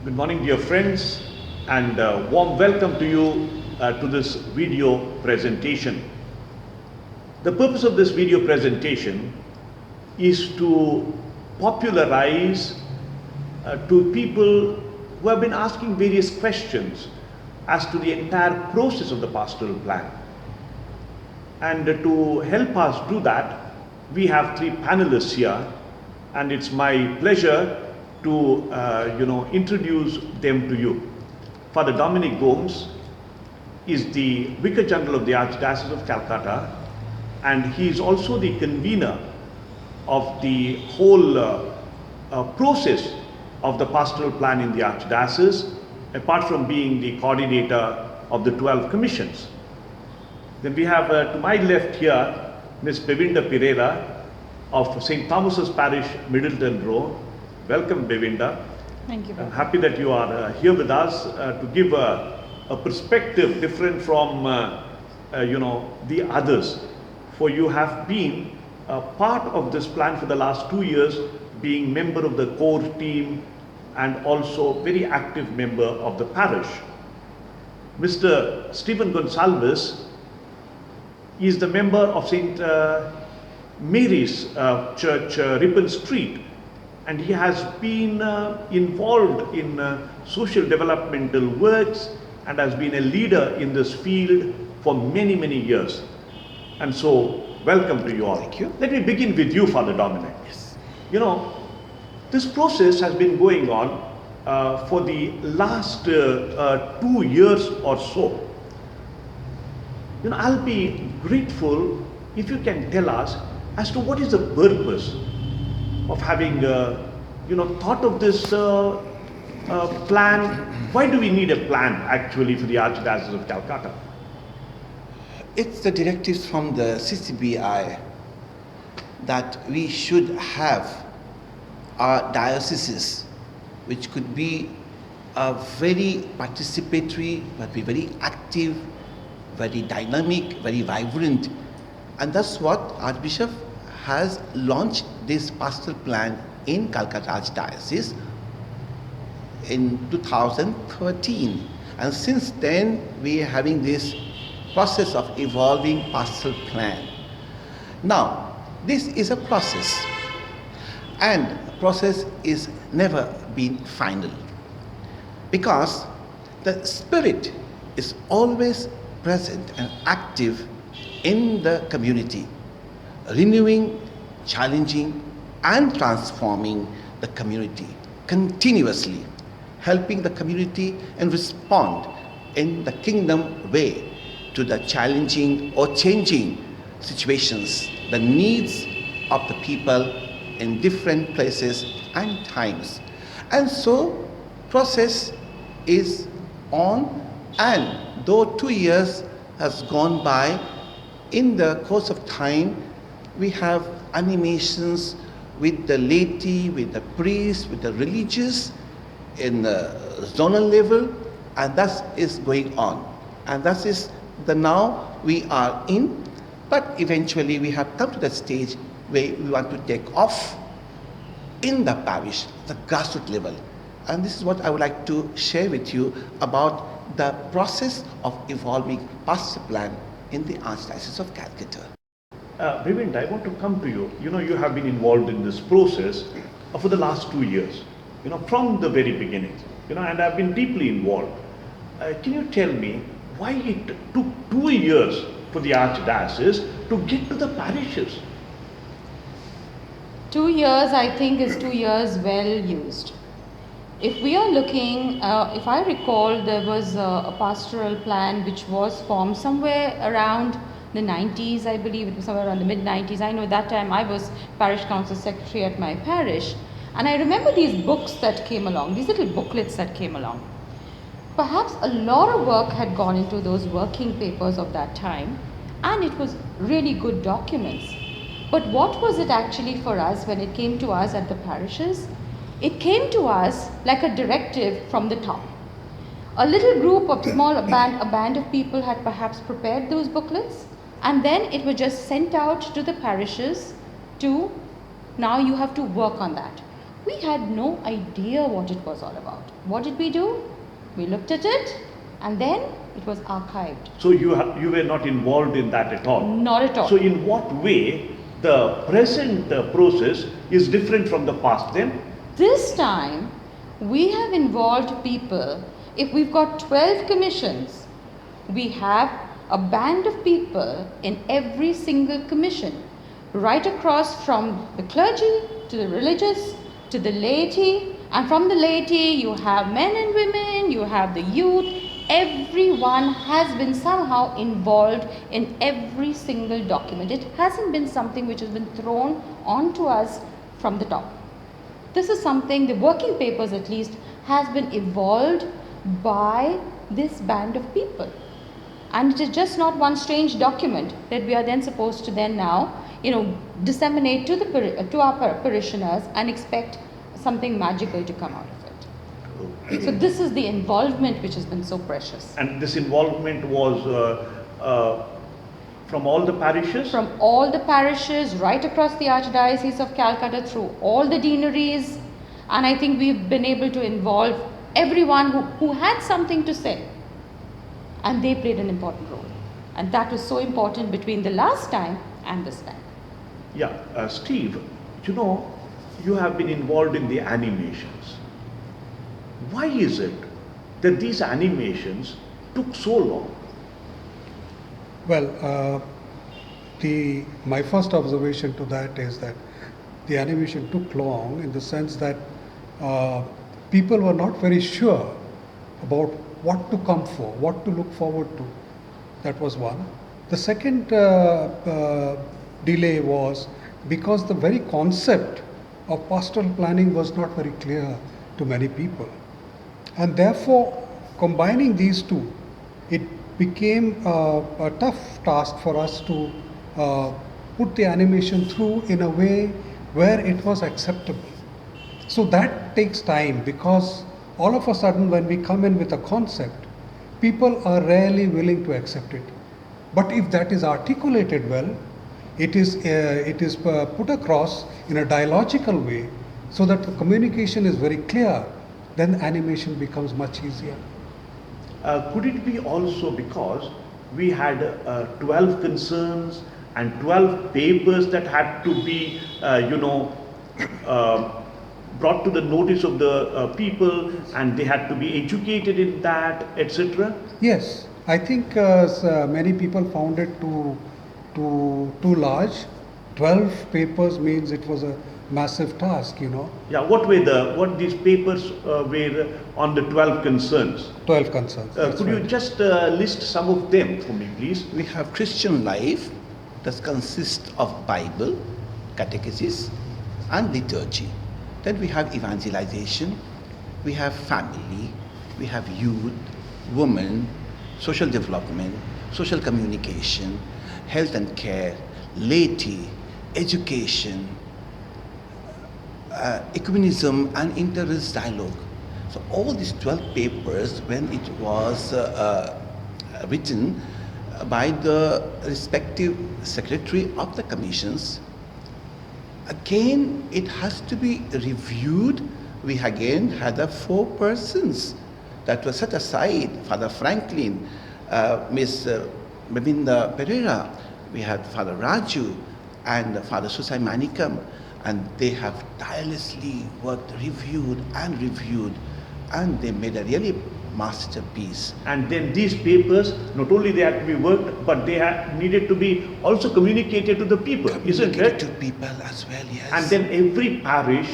Good morning, dear friends, and warm welcome to you to this video presentation. The purpose of this video presentation is to popularize to people who have been asking various questions as to the entire process of the pastoral plan. And to help us do that, we have three panelists here, and it's my pleasure to introduce them to you. Father Dominic Gomes is the Vicar General of the Archdiocese of Calcutta, and he is also the convener of the whole process of the pastoral plan in the Archdiocese, apart from being the coordinator of the 12 commissions. Then we have to my left here, Ms. Bemvinda Periera of St. Thomas's Parish, Middleton Row. Welcome, Bemvinda. Thank you. I'm happy that you are here with us to give a perspective different from the others. For you have been a part of this plan for the last 2 years, being member of the core team and also very active member of the parish. Mr. Stephen Gonsalvas is the member of St. Mary's Church, Ripon Street, and he has been involved in social developmental works and has been a leader in this field for many, many years. And so, welcome to you all. Thank you. Let me begin with you, Father Dominic. Yes. You know, this process has been going on for the last 2 years or so. You know, I'll be grateful if you can tell us as to what is the purpose of having, thought of this plan. Why do we need a plan actually for the Archdiocese of Calcutta? It's the directives from the CCBI that we should have our dioceses, which could be very participatory, but be very active, very dynamic, very vibrant. And that's what Archbishop has launched this pastoral plan in Calcutta Archdiocese in 2013. And since then, we are having this process of evolving pastoral plan. Now, this is a process, and process is never been final, because the spirit is always present and active in the community, renewing, challenging, and transforming the community continuously, helping the community and respond in the kingdom way to the challenging or changing situations, the needs of the people in different places and times. And so process is on, and though 2 years has gone by, in the course of time we have animations with the laity, with the priests, with the religious in the zonal level, and that is going on. And that is the now we are in, but eventually we have come to that stage where we want to take off in the parish, the grassroots level. And this is what I would like to share with you about the process of evolving pastoral plan in the Archdiocese of Calcutta. Bemvinda, I want to come to you. You know, you have been involved in this process for the last 2 years, from the very beginning, and I've been deeply involved. Can you tell me why it took 2 years for the Archdiocese to get to the parishes? 2 years, I think, is 2 years well used. If we are looking, if I recall, there was a pastoral plan which was formed somewhere around the 90s, I believe. It was somewhere around the mid-90s. I know that time I was parish council secretary at my parish, and I remember these books that came along, these little booklets that came along. Perhaps a lot of work had gone into those working papers of that time, and it was really good documents. But what was it actually for us when it came to us at the parishes? It came to us like a directive from the top. A little group of a band of people had perhaps prepared those booklets, and then it was just sent out to the parishes to, now you have to work on that. We had no idea what it was all about. What did we do? We looked at it and then it was archived. So you were not involved in that at all? Not at all. So in what way the present process is different from the past then? This time we have involved people. If we've got 12 commissions, we have a band of people in every single commission, right across from the clergy to the religious to the laity, and from the laity you have men and women, you have the youth. Everyone has been somehow involved in every single document. It hasn't been something which has been thrown onto us from the top. This is something, the working papers at least, has been evolved by this band of people. And it is just not one strange document that we are then supposed to then now, disseminate to our parishioners and expect something magical to come out of it. So this is the involvement which has been so precious. And this involvement was from all the parishes? From all the parishes, right across the Archdiocese of Calcutta, through all the deaneries. And I think we've been able to involve everyone who had something to say. And they played an important role. And that was so important between the last time and this time. Yeah, Steve, you have been involved in the animations. Why is it that these animations took so long? Well, my first observation to that is that the animation took long in the sense that people were not very sure about what to come for, what to look forward to. That was one. The second delay was because the very concept of pastoral planning was not very clear to many people. And therefore, combining these two, it became a tough task for us to put the animation through in a way where it was acceptable. So that takes time, because all of a sudden when we come in with a concept, people are rarely willing to accept it. But if that is articulated well, it is put across in a dialogical way so that the communication is very clear, then animation becomes much easier. Could it be also because we had 12 concerns and 12 papers that had to be, brought to the notice of the people, and they had to be educated in that, etc.? Yes, I think many people found it too large. 12 papers means it was a massive task, Yeah, what these papers were on the 12 concerns? 12 concerns. Could you just list some of them for me, please? We have Christian life that consists of Bible, catechesis, and liturgy. Then we have evangelization, we have family, we have youth, women, social development, social communication, health and care, laity, education, ecumenism and interreligious dialogue. So all these 12 papers, when it was written by the respective secretary of the commissions, again it has to be reviewed. We again had 4 persons that were set aside: Father Franklin, Miss Bemvinda Periera, we had Father Raju and Father Susai Manikam, and they have tirelessly worked, reviewed, and they made a really masterpiece. And then these papers, not only they had to be worked, but they needed to be also communicated to the people, isn't it? To people as well, yes. And then every parish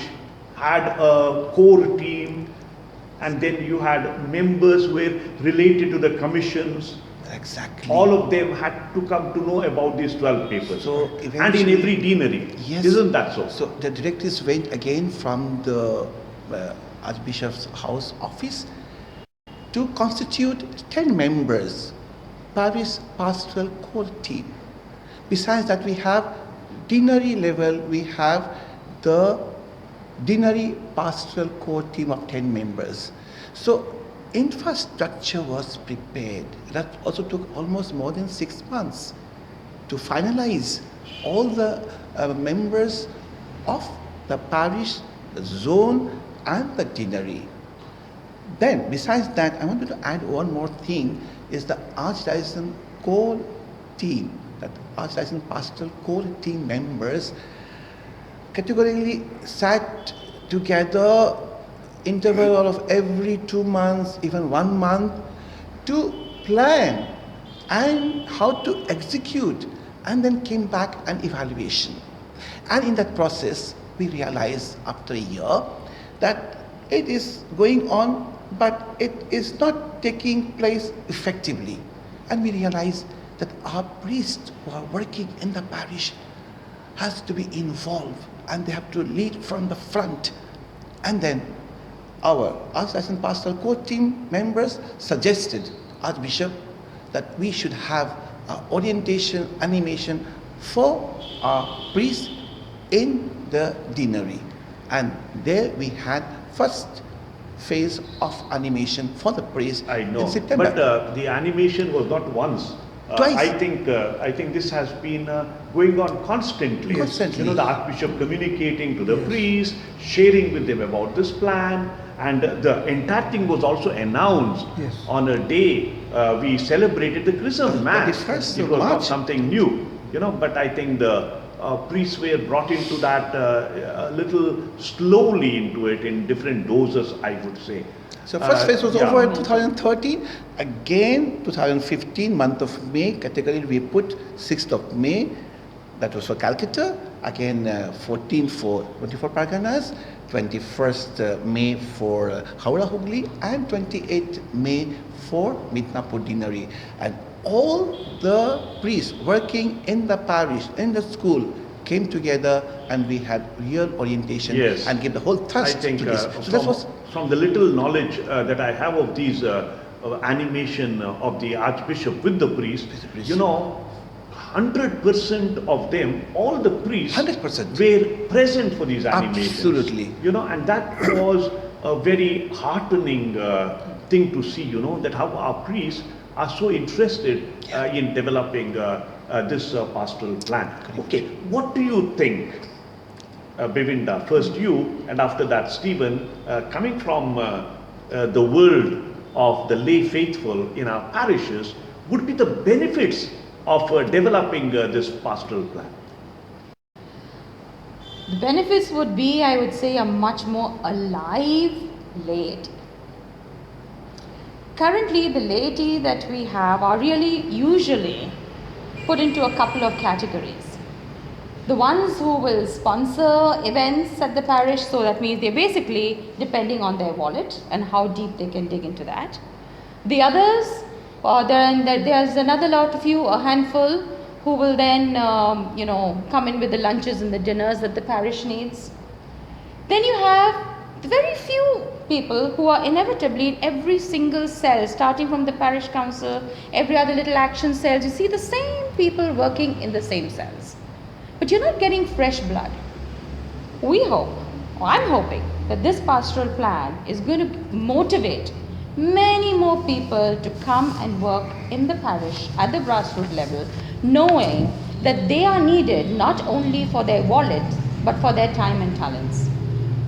had a core team, and then you had members who were related to the commissions. Exactly. All of them had to come to know about these 12 papers. So and in every deanery. Yes. Isn't that so? So the directives went again from the Archbishop's House office to constitute 10 members, parish pastoral core team. Besides that, we have deanery level, we have the deanery pastoral core team of 10 members. So infrastructure was prepared. That also took almost more than 6 months to finalize all the members of the parish the zone, and the deanery. Then, besides that, I wanted to add one more thing, is the Archdiocesan core team, that Archdiocesan Pastoral core team members categorically sat together interval of every 2 months, even 1 month, to plan and how to execute, and then came back an evaluation. And in that process, we realized after a year that it is going on, but it is not taking place effectively. And we realized that our priests who are working in the parish has to be involved, and they have to lead from the front. And then our Archdiocesan Pastoral Core team members suggested Archbishop that we should have orientation, animation for our priests in the deanery. And there we had first phase of animation for the priest in September. But the animation was not once. Twice. I think this has been going on constantly. Constantly. You know, the Archbishop communicating to the priests, sharing with them about this plan, and the entire thing was also announced on a day we celebrated the Chrism Mass. It was not something new, you know. But I think the priests were brought into that a little slowly into it in different doses, I would say. So first phase was over in 2013. Again, 2015, month of May, category we put 6th of May, that was for Calcutta. Again, 14 for 24 Parganas, 21st May for Howrah Hooghly, and 28th May for Midnapur Deanery. And all the priests working in the parish, in the school, came together, and we had real orientation and gave the whole thrust to this. So that was from the little knowledge that I have of these animation of the Archbishop with the priest, you know, 100% of them, all the priests 100% were present for these animations. Absolutely. You know, and that was a very heartening thing to see, you know, that how our priests are so interested in developing this pastoral plan. Okay, what do you think, Bemvinda, first you, and after that Stephen, coming from the world of the lay faithful in our parishes, would be the benefits of developing this pastoral plan? The benefits would be, I would say, a much more alive laity. Currently, the laity that we have are really usually put into a couple of categories. The ones who will sponsor events at the parish, so that means they're basically depending on their wallet and how deep they can dig into that. The others, there's another lot of you, a handful, who will then come in with the lunches and the dinners that the parish needs. Then you have the very few people who are inevitably in every single cell, starting from the parish council, every other little action cells. You see the same people working in the same cells, but you're not getting fresh blood. We hope, or I'm hoping, that this pastoral plan is going to motivate many more people to come and work in the parish at the grassroots level, knowing that they are needed not only for their wallets but for their time and talents.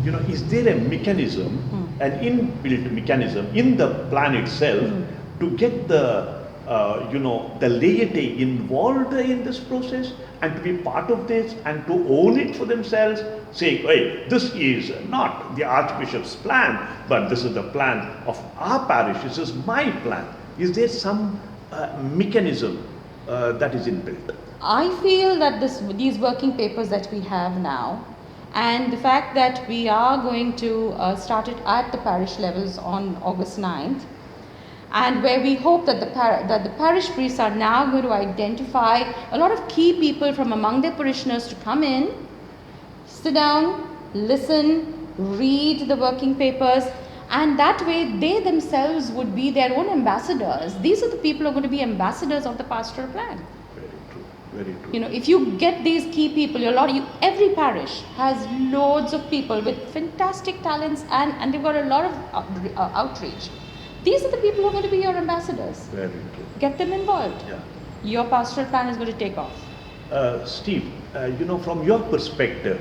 You know, is there a mechanism, an inbuilt mechanism in the plan itself to get the the laity involved in this process and to be part of this and to own it for themselves, saying, hey, this is not the Archbishop's plan, but this is the plan of our parish, this is my plan. Is there some mechanism that is inbuilt? I feel that these working papers that we have now, and the fact that we are going to start it at the parish levels on August 9th, and where we hope that the parish priests are now going to identify a lot of key people from among their parishioners to come in, sit down, listen, read the working papers, and that way they themselves would be their own ambassadors. These are the people who are going to be ambassadors of the pastoral plan. Very true, very true. You know, if you get these key people, every parish has loads of people with fantastic talents, and they've got a lot of outreach. These are the people who are going to be your ambassadors. Very true. Get them involved. Yeah. Your pastoral plan is going to take off. Steve, from your perspective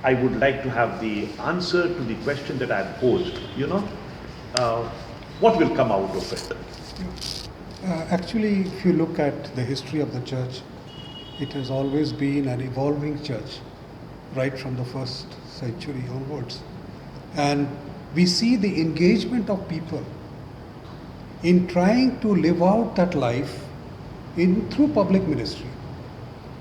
I would like to have the answer to the question that I have posed. What will come out of it? Actually, if you look at the history of the church, it has always been an evolving church, right from the first century onwards. And we see the engagement of people in trying to live out that life through public ministry.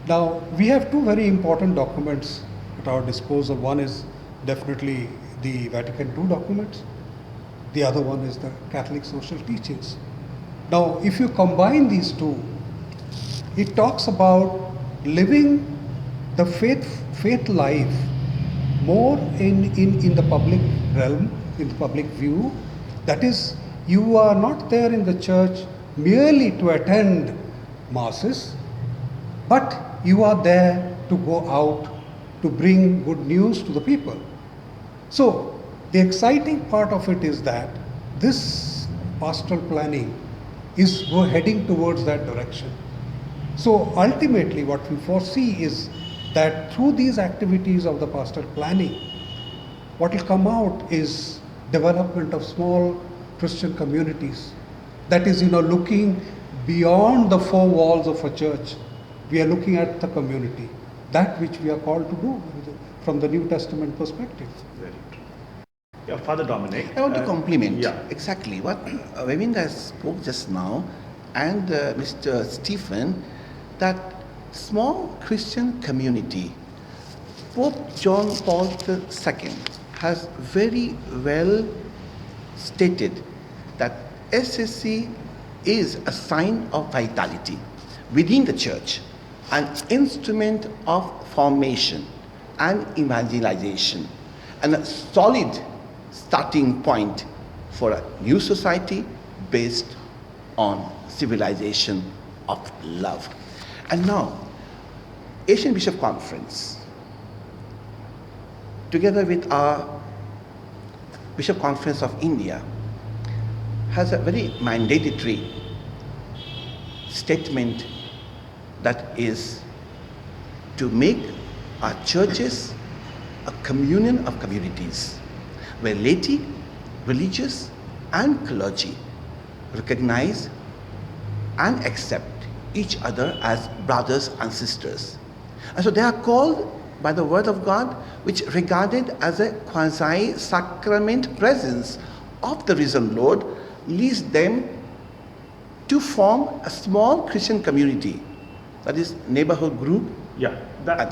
Now, we have two very important documents at our disposal. One is definitely the Vatican II documents. The other one is the Catholic social teachings. Now, if you combine these two, it talks about living the faith life more in the public realm, in the public view. That is, you are not there in the church merely to attend masses, but you are there to go out to bring good news to the people. So, the exciting part of it is that this pastoral planning is heading towards that direction. So ultimately what we foresee is that through these activities of the pastoral planning, what will come out is development of small Christian communities. That is, looking beyond the four walls of a church. We are looking at the community, that which we are called to do from the New Testament perspective. Very true. Yeah, Father Dominic. I want to compliment yeah. exactly what Bemvinda spoke just now, and Mr. Stephen, that small Christian community, Pope John Paul II has very well stated that SSC is a sign of vitality within the church, an instrument of formation and evangelization, and a solid starting point for a new society based on civilization of love. And now, Asian Bishop Conference, together with our Bishop Conference of India, has a very mandatory statement that is to make our churches a communion of communities, where laity, religious, and clergy recognize and accept each other as brothers and sisters. And so they are called by the word of God, which regarded as a quasi-sacrament presence of the risen Lord, leads them to form a small Christian community, that is neighborhood group. Yeah,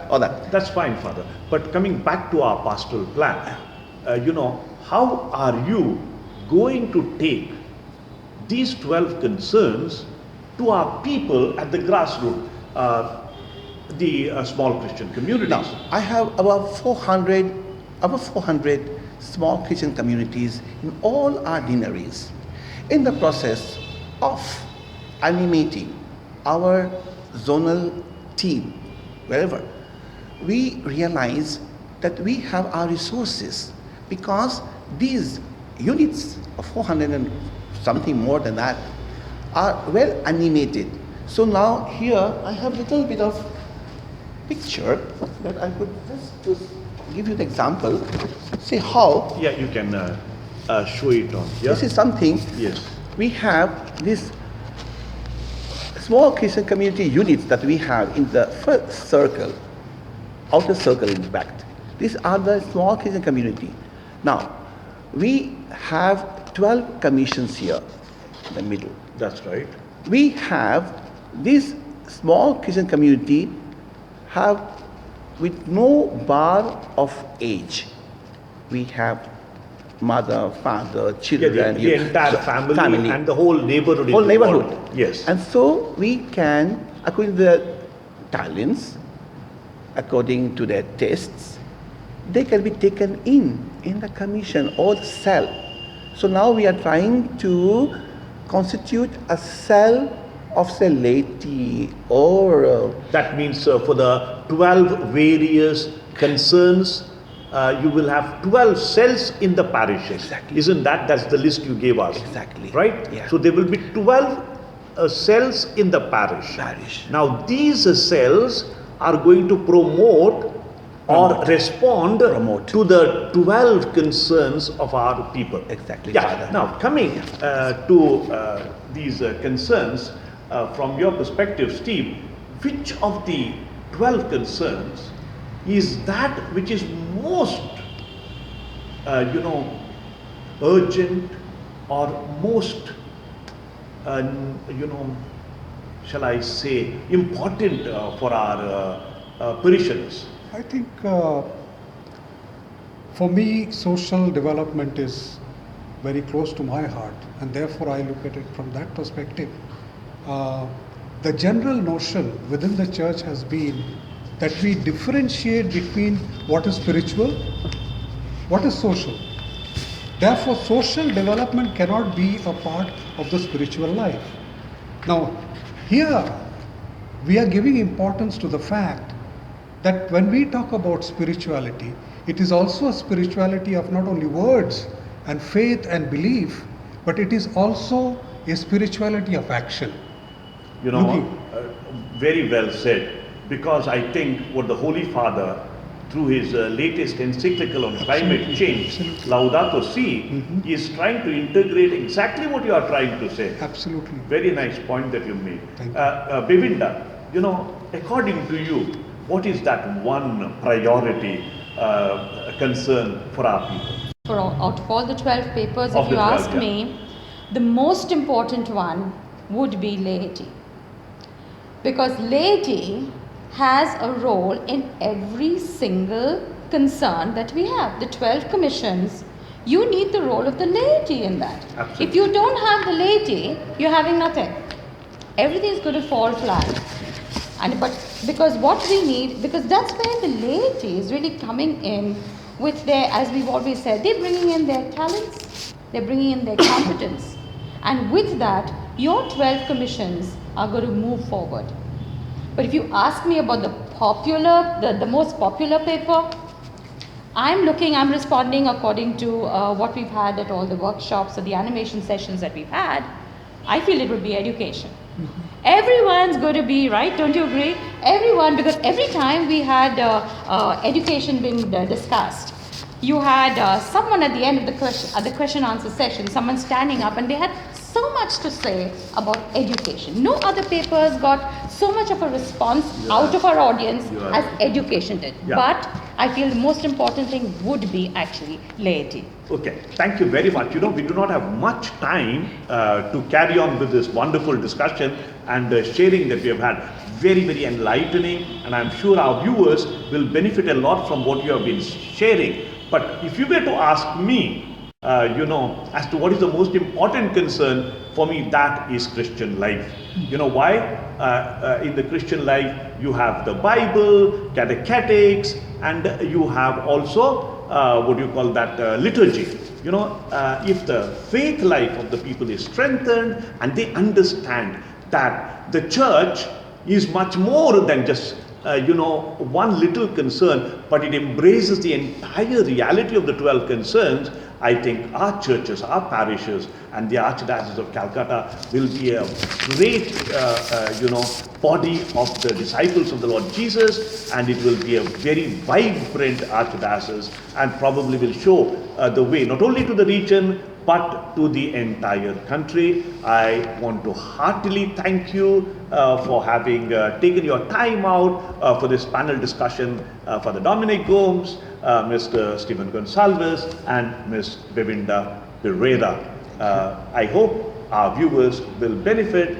all that. That's fine, Father. But coming back to our pastoral plan, how are you going to take these 12 concerns to our people at the grassroots, the small Christian communities? Now, I have about 400 small Christian communities in all our deaneries. In the process of animating our zonal team, wherever, we realize that we have our resources, because these units of 400 and something more than that are well animated. So now here I have a little bit of picture that I could just give you the example. See how. Yeah, you can show it on here. This is something. Yes. We have this small Christian community units that we have in the first circle, outer circle in fact. These are the small Christian community. Now, we have 12 commissions here in the middle. That's right. We have this small Christian community have with no bar of age. We have mother, father, children, the entire family and the whole neighborhood. Whole neighborhood. Yes. And so we can, according to their talents, according to their tastes, they can be taken in the commission or the cell. So now we are trying to constitute a cell of, say, laity or... that means for the 12 various concerns, you will have 12 cells in the parishes. Exactly. Isn't that's the list you gave us? Exactly. Right? Yeah. So there will be 12 cells in the parish. Now these cells are going to promote or respond promote. to the 12 concerns of our people. Exactly, Yeah. Father. Now, coming to these concerns, from your perspective, Steve, which of the 12 concerns is that which is most, urgent or most, shall I say, important for our parishioners? I think for me, social development is very close to my heart, and therefore I look at it from that perspective. The general notion within the church has been that we differentiate between what is spiritual, what is social. Therefore, social development cannot be a part of the spiritual life. Now, here we are giving importance to the fact that when we talk about spirituality, it is also a spirituality of not only words and faith and belief, but it is also a spirituality of action. Very well said, because I think what the Holy Father, through his latest encyclical on climate change, Laudato Si, is trying to integrate exactly what you are trying to say. Absolutely. Very nice point that you made. Thank you. Bemvinda, according to you, what is that one priority concern for our people? Out of all the 12 papers, Of if you the 12, ask yeah. me, the most important one would be laity. Because laity has a role in every single concern that we have. The 12 commissions, you need the role of the laity in that. Absolutely. If you don't have the laity, you're having nothing. Everything is going to fall flat. Because what we need, because that's where the laity is really coming in with their, as we've always said, they're bringing in their talents, they're bringing in their competence. And with that, your 12 commissions are going to move forward. But if you ask me about the most popular paper, I'm responding according to what we've had at all the workshops or the animation sessions that we've had. I feel it would be education. Everyone's going to be, right? Don't you agree? Everyone, because every time we had education being discussed, you had someone at the end of the question answer session, someone standing up, and they had so much to say about education. No other papers got so much of a response out of our audience as education did. Yeah. But I feel the most important thing would be actually laity. Okay, thank you very much. We do not have much time to carry on with this wonderful discussion and sharing that we have had. Very, very enlightening, and I'm sure our viewers will benefit a lot from what you have been sharing. But if you were to ask me, as to what is the most important concern, for me that is Christian life. You know why? In the Christian life, you have the Bible, catechetics, and you have also liturgy. If the faith life of the people is strengthened and they understand that the church is much more than just one little concern, but it embraces the entire reality of the 12 concerns, I think our churches, our parishes, and the Archdiocese of Calcutta will be a great, body of the disciples of the Lord Jesus, and it will be a very vibrant Archdiocese, and probably will show the way not only to the region but to the entire country. I want to heartily thank you for having taken your time out for this panel discussion, for the Dominic Gomes, Mr. Stephen Gonsalvas, and Ms. Bemvinda Periera. I hope our viewers will benefit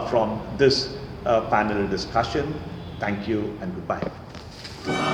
from this panel discussion. Thank you and goodbye.